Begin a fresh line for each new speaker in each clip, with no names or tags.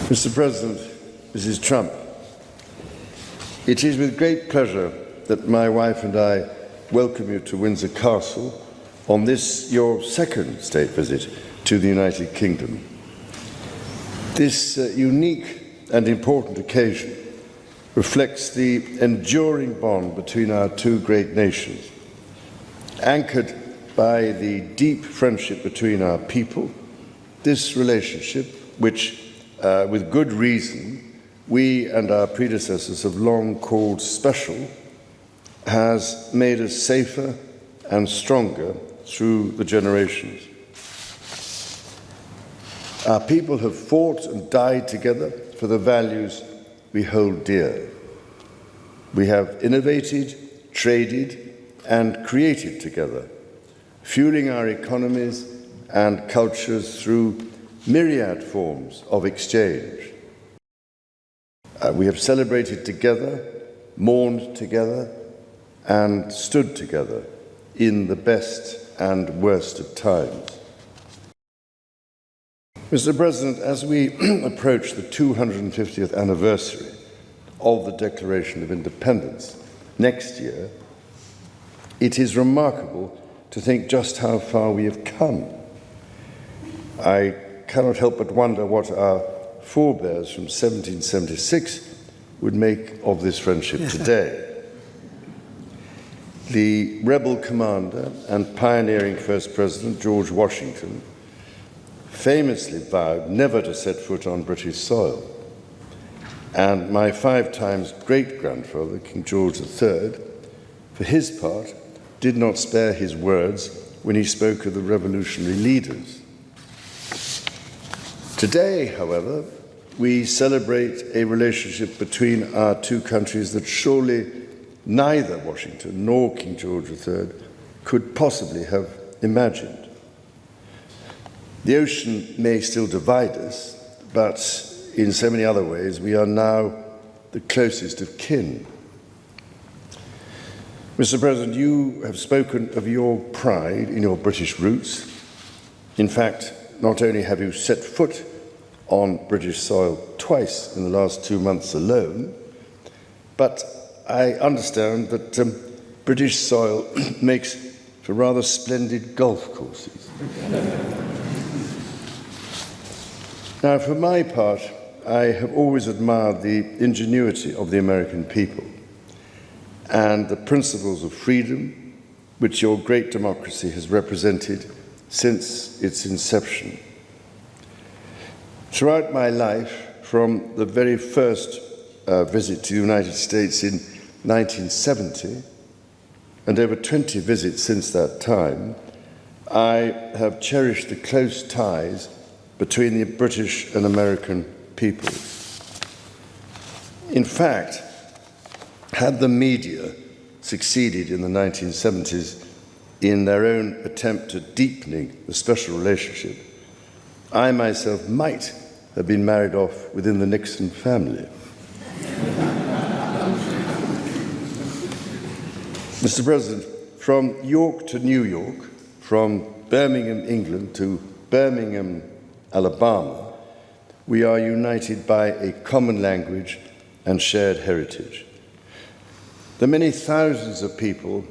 Mr. President, Mrs. Trump, it is with great pleasure that my wife and I welcome you to Windsor Castle on this, your second state visit to the United Kingdom. This unique and important occasion reflects the enduring bond between our two great nations, anchored by the deep friendship between our people. This relationship, which with good reason we and our predecessors have long called special, has made us safer and stronger through the generations. Our people have fought and died together for the values we hold dear. We have innovated, traded, and created together, fueling our economies and cultures through myriad forms of exchange. We have celebrated together, mourned together, and stood together in the best and worst of times. Mr. President, as we approach the 250th anniversary of the Declaration of Independence next year, it is remarkable to think just how far we have come. I cannot help but wonder what our forebears from 1776 would make of this friendship today. The rebel commander and pioneering first president, George Washington, famously vowed never to set foot on British soil. And my 5 times great-grandfather, King George III, for his part, did not spare his words when he spoke of the revolutionary leaders. Today, however, we celebrate a relationship between our two countries that surely neither Washington nor King George III could possibly have imagined. The ocean may still divide us, but in so many other ways, we are now the closest of kin. Mr. President, you have spoken of your pride in your British roots. In fact, not only have you set foot on British soil twice in the last 2 months alone, but I understand that British soil makes for rather splendid golf courses. Now, for my part, I have always admired the ingenuity of the American people and the principles of freedom which your great democracy has represented since its inception. Throughout my life, from the very first visit to the United States in 1970, and over 20 visits since that time, I have cherished the close ties between the British and American peoples. In fact, had the media succeeded in the 1970s in their own attempt at deepening the special relationship, I myself might have been married off within the Nixon family. Mr. President, from York to New York, from Birmingham, England to Birmingham, Alabama, we are united by a common language and shared heritage. The many thousands of people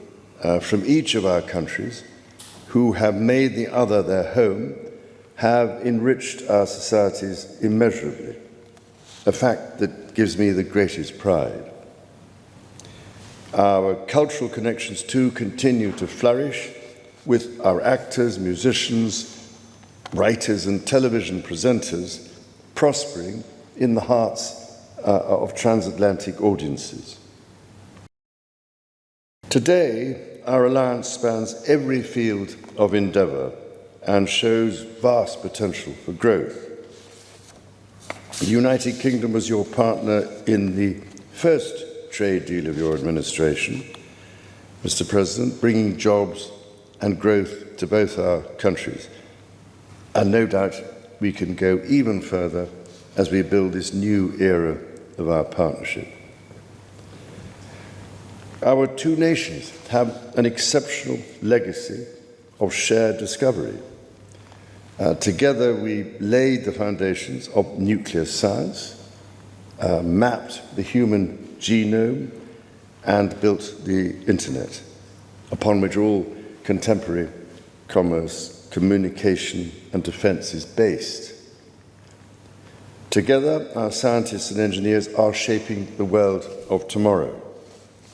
from each of our countries who have made the other their home have enriched our societies immeasurably, a fact that gives me the greatest pride. Our cultural connections, too, continue to flourish, with our actors, musicians, writers, and television presenters prospering in the hearts of transatlantic audiences. Today, our alliance spans every field of endeavour and shows vast potential for growth. The United Kingdom was your partner in the first trade deal of your administration, Mr. President, bringing jobs and growth to both our countries. And no doubt we can go even further as we build this new era of our partnership. Our two nations have an exceptional legacy of shared discovery. Together, we laid the foundations of nuclear science, mapped the human genome, and built the internet, upon which all contemporary commerce, communication, and defense is based. Together, our scientists and engineers are shaping the world of tomorrow,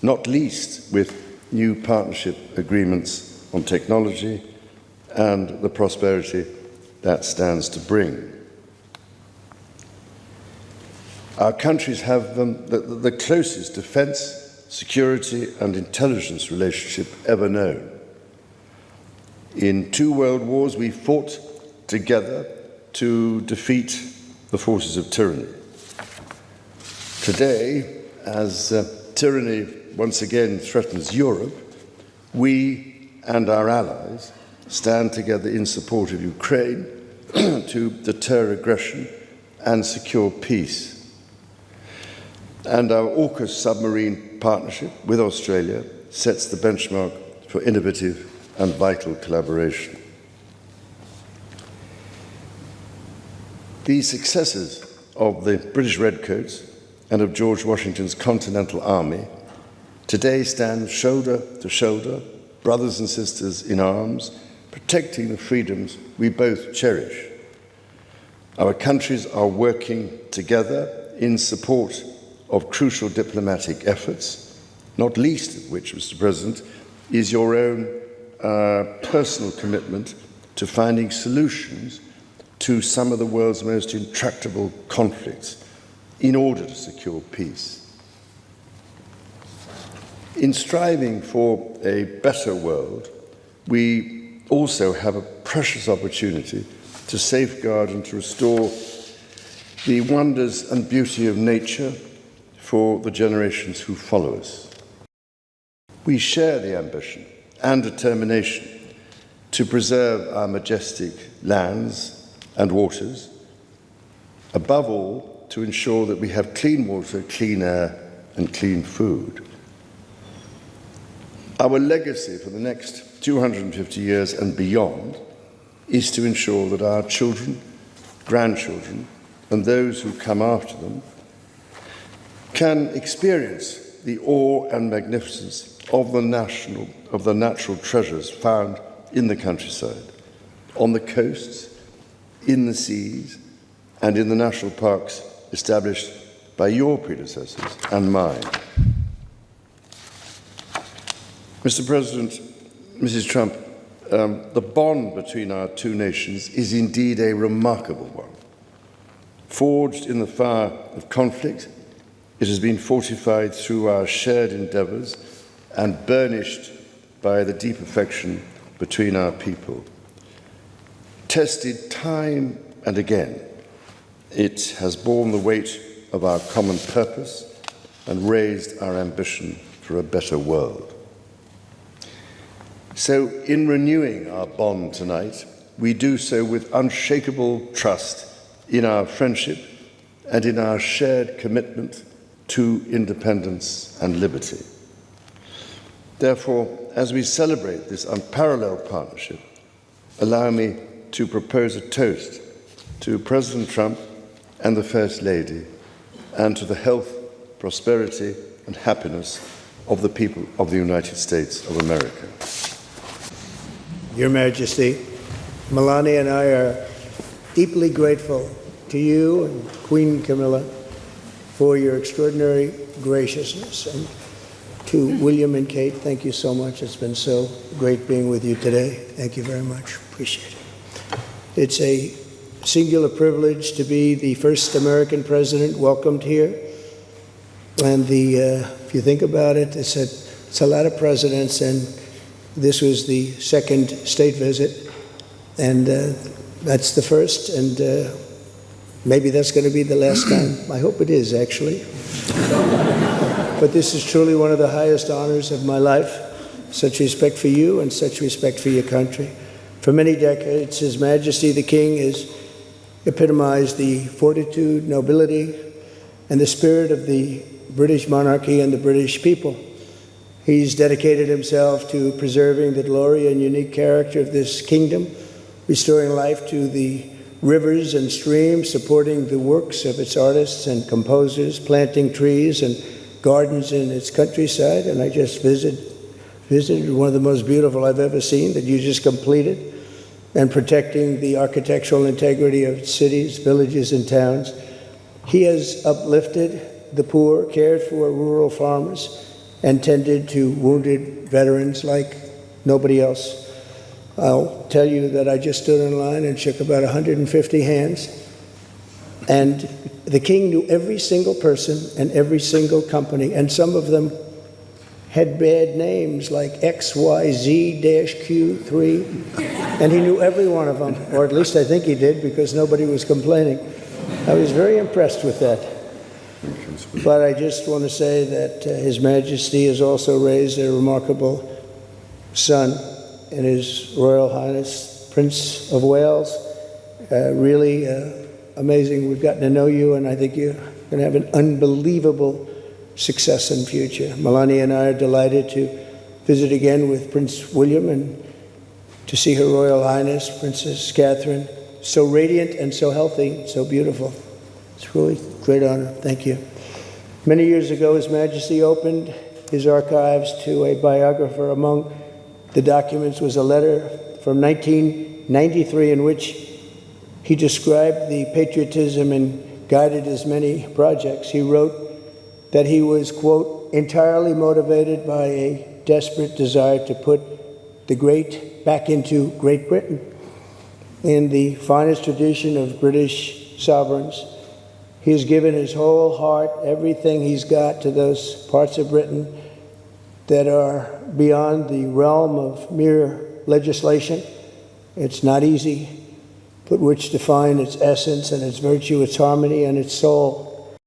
not least with new partnership agreements on technology and the prosperity that stands to bring. Our countries have the closest defense, security, and intelligence relationship ever known. In 2 world wars, we fought together to defeat the forces of tyranny. Today, as tyranny once again threatens Europe, we and our allies stand together in support of Ukraine to deter aggression and secure peace. And our AUKUS submarine partnership with Australia sets the benchmark for innovative and vital collaboration. The successes of the British Redcoats and of George Washington's Continental Army today stand shoulder to shoulder, brothers and sisters in arms, protecting the freedoms we both cherish. Our countries are working together in support of crucial diplomatic efforts, not least of which, Mr. President, is your own personal commitment to finding solutions to some of the world's most intractable conflicts in order to secure peace. In striving for a better world, we also have a precious opportunity to safeguard and to restore the wonders and beauty of nature for the generations who follow us. We share the ambition and determination to preserve our majestic lands and waters, above all, to ensure that we have clean water, clean air, and clean food. Our legacy for the next 250 years and beyond is to ensure that our children, grandchildren, and those who come after them can experience the awe and magnificence of the natural treasures found in the countryside, on the coasts, in the seas, and in the national parks established by your predecessors and mine. Mr. President, Mrs. Trump, the bond between our two nations is indeed a remarkable one. Forged in the fire of conflict, it has been fortified through our shared endeavors and burnished by the deep affection between our people. Tested time and again, it has borne the weight of our common purpose and raised our ambition for a better world. So, in renewing our bond tonight, we do so with unshakable trust in our friendship and in our shared commitment to independence and liberty. Therefore, as we celebrate this unparalleled partnership, allow me to propose a toast to President Trump and the First Lady, and to the health, prosperity, and happiness of the people of the United States of America.
Your Majesty, Melania and I are deeply grateful to you and Queen Camilla for your extraordinary graciousness. And to William and Kate, thank you so much. It's been so great being with you today. Thank you very much. Appreciate it. It's a singular privilege to be the first American president welcomed here. And if you think about it, it's a lot of presidents, and this was the second state visit, and that's the first, and maybe that's going to be the last time. I hope it is, actually. But this is truly one of the highest honors of my life. Such respect for you and such respect for your country. For many decades, His Majesty the King has epitomized the fortitude, nobility, and the spirit of the British monarchy and the British people. He's dedicated himself to preserving the glory and unique character of this kingdom, restoring life to the rivers and streams, supporting the works of its artists and composers, planting trees and gardens in its countryside. And I just visited one of the most beautiful I've ever seen that you just completed, and protecting the architectural integrity of cities, villages, and towns. He has uplifted the poor, cared for rural farmers, and tended to wounded veterans like nobody else. I'll tell you that I just stood in line and shook about 150 hands, and the king knew every single person and every single company, and some of them had bad names like XYZ-Q3, and he knew every one of them, or at least I think he did, because nobody was complaining. I was very impressed with that. But I just want to say that His Majesty has also raised a remarkable son in His Royal Highness Prince of Wales. Really amazing. We've gotten to know you, and I think you're going to have an unbelievable success in future. Melania and I are delighted to visit again with Prince William and to see Her Royal Highness Princess Catherine, so radiant and so healthy, so beautiful. It's really a great honor. Thank you. Many years ago, His Majesty opened his archives to a biographer. Among the documents was a letter from 1993 in which he described the patriotism and guided his many projects. He wrote that he was, quote, entirely motivated by a desperate desire to put the great back into Great Britain. In the finest tradition of British sovereigns, he has given his whole heart, everything he's got, to those parts of Britain that are beyond the realm of mere legislation. It's not easy, but which define its essence and its virtue, its harmony, and its soul.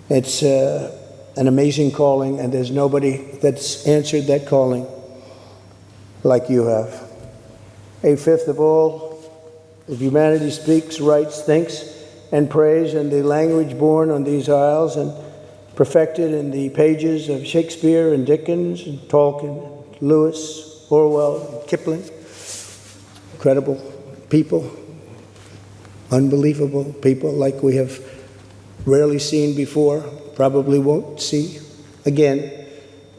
It's an amazing calling, and there's nobody that's answered that calling like you have. A fifth of all of humanity speaks, writes, thinks, and prays in the language born on these isles and perfected in the pages of Shakespeare and Dickens and Tolkien, Lewis, Orwell, and Kipling. Incredible people, unbelievable people like we have rarely seen before, probably won't see again.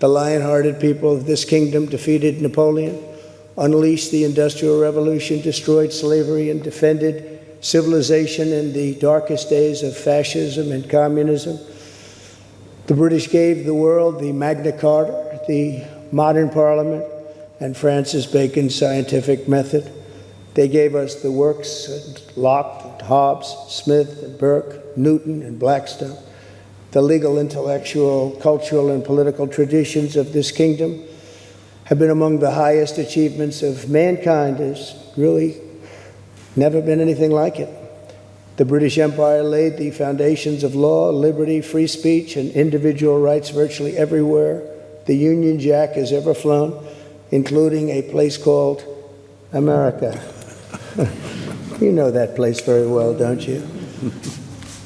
The lion-hearted people of this kingdom defeated Napoleon, unleashed the Industrial Revolution, destroyed slavery, and defended civilization in the darkest days of fascism and communism. The British gave the world the Magna Carta, the modern parliament, and Francis Bacon's scientific method. They gave us the works of Locke, and Hobbes, Smith, and Burke, Newton, and Blackstone. The legal, intellectual, cultural, and political traditions of this kingdom have been among the highest achievements of mankind. There's really never been anything like it. The British Empire laid the foundations of law, liberty, free speech, and individual rights virtually everywhere the Union Jack has ever flown, including a place called America. You know that place very well, don't you?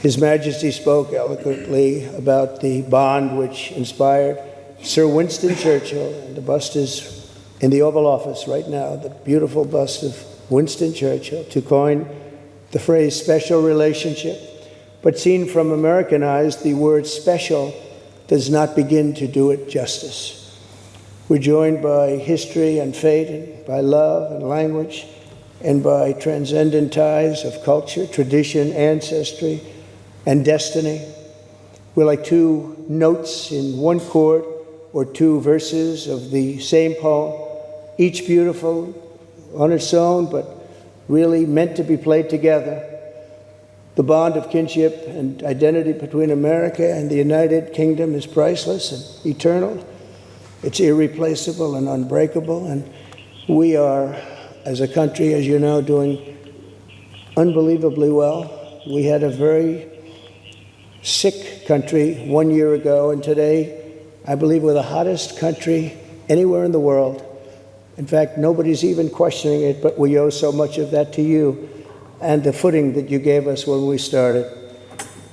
His Majesty spoke eloquently about the bond which inspired Sir Winston Churchill, and the bust is in the Oval Office right now, the beautiful bust of Winston Churchill, to coin the phrase special relationship. But seen from American eyes, the word special does not begin to do it justice. We're joined by history and fate, and by love and language, and by transcendent ties of culture, tradition, ancestry, and destiny. We're like two notes in one chord, or two verses of the same poem, each beautiful on its own, but really meant to be played together. The bond of kinship and identity between America and the United Kingdom is priceless and eternal. It's irreplaceable and unbreakable, and we are, as a country, as you know, doing unbelievably well. We had a very sick country 1 year ago, and today, I believe we're the hottest country anywhere in the world. In fact, nobody's even questioning it, but we owe so much of that to you and the footing that you gave us when we started.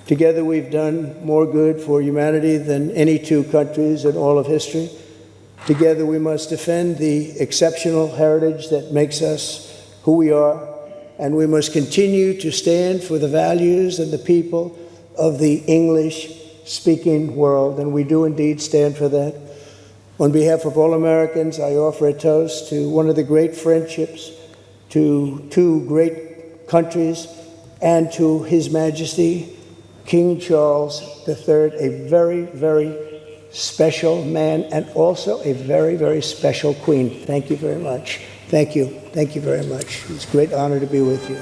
Together, we've done more good for humanity than any two countries in all of history. Together, we must defend the exceptional heritage that makes us who we are, and we must continue to stand for the values and the people of the English-speaking world, and we do indeed stand for that. On behalf of all Americans, I offer a toast to one of the great friendships, to two great countries, and to His Majesty, King Charles III, a very, very special man, and also a very, very special queen. Thank you very much. Thank you. Thank you very much. It's a great honor to be with you.